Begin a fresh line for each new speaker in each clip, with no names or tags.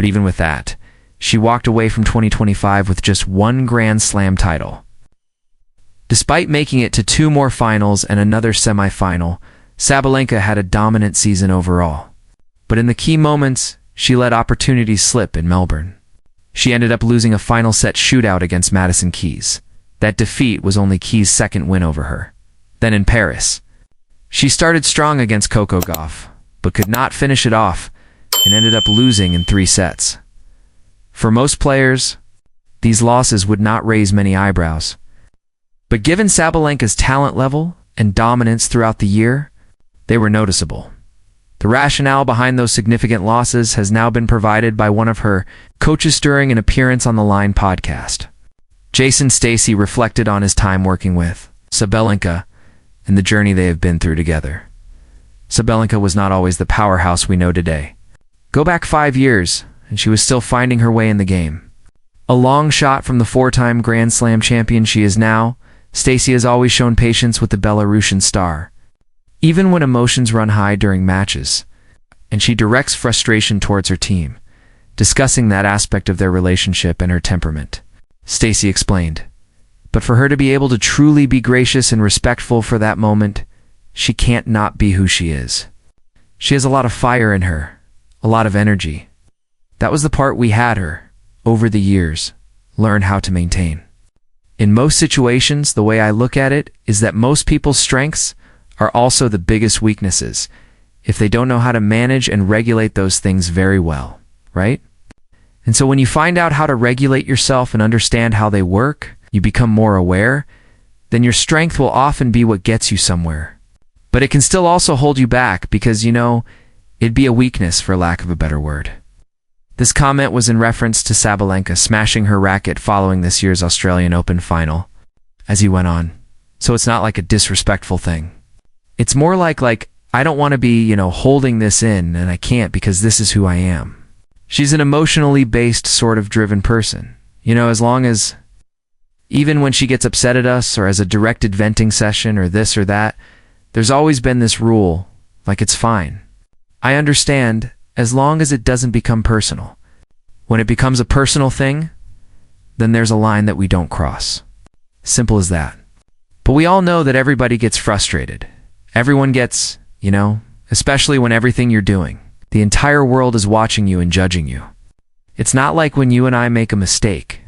But even with that, she walked away from 2025 with just one Grand Slam title. Despite making it to 2 more finals and another semifinal, Sabalenka had a dominant season overall. But in the key moments, she let opportunities slip in Melbourne. She ended up losing a final set shootout against Madison Keys. That defeat was only Keys' second win over her. Then in Paris, she started strong against Coco Gauff, but could not finish it off and ended up losing in 3 sets. For most players, these losses would not raise many eyebrows. But given Sabalenka's talent level and dominance throughout the year, they were noticeable. The rationale behind those significant losses has now been provided by one of her coaches during an appearance on the Line podcast. Jason Stacy reflected on his time working with Sabalenka and the journey they have been through together. Sabalenka was not always the powerhouse we know today. Go back 5 years, and she was still finding her way in the game. A long shot from the 4-time Grand Slam champion she is now, Stacy has always shown patience with the Belarusian star, even when emotions run high during matches, and she directs frustration towards her team, discussing that aspect of their relationship and her temperament. Stacy explained, but for her to be able to truly be gracious and respectful for that moment, she can't not be who she is. She has a lot of fire in her, a lot of energy. That was the part we had her, over the years, learn how to maintain. In most situations, the way I look at it is that most people's strengths are also the biggest weaknesses, if they don't know how to manage and regulate those things very well, right? And so when you find out how to regulate yourself and understand how they work, you become more aware, then your strength will often be what gets you somewhere. But it can still also hold you back because, it'd be a weakness for lack of a better word. This comment was in reference to Sabalenka smashing her racket following this year's Australian Open final, as he went on. So it's not like a disrespectful thing. It's more like I don't want to be, holding this in, and I can't because this is who I am. She's an emotionally based sort of driven person. As long as, even when she gets upset at us or has a directed venting session or this or that, there's always been this rule, it's fine. I understand, as long as it doesn't become personal. When it becomes a personal thing, then there's a line that we don't cross. Simple as that. But we all know that everybody gets frustrated. Everyone gets, especially when everything you're doing, the entire world is watching you and judging you. It's not like when you and I make a mistake.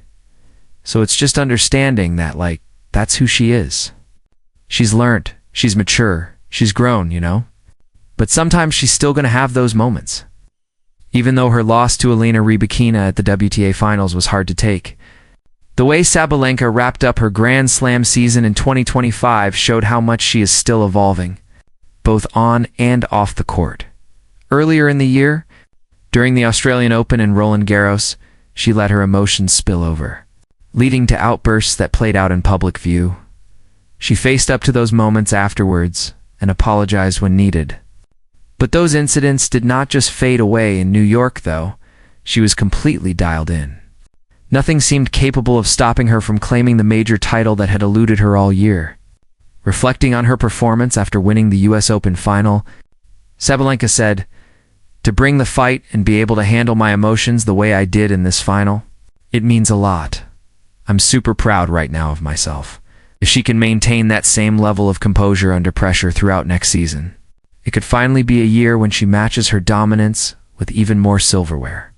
So it's just understanding that, that's who she is. She's learned, she's mature, she's grown, But sometimes she's still going to have those moments. Even though her loss to Aryna Sabalenka at the WTA finals was hard to take, the way Sabalenka wrapped up her Grand Slam season in 2025 showed how much she is still evolving, both on and off the court. Earlier in the year, during the Australian Open and Roland Garros, she let her emotions spill over, leading to outbursts that played out in public view. She faced up to those moments afterwards and apologized when needed. But those incidents did not just fade away in New York, though. She was completely dialed in. Nothing seemed capable of stopping her from claiming the major title that had eluded her all year. Reflecting on her performance after winning the US Open final, Sabalenka said, "To bring the fight and be able to handle my emotions the way I did in this final, it means a lot. I'm super proud right now of myself. If she can maintain that same level of composure under pressure throughout next season, it could finally be a year when she matches her dominance with even more silverware."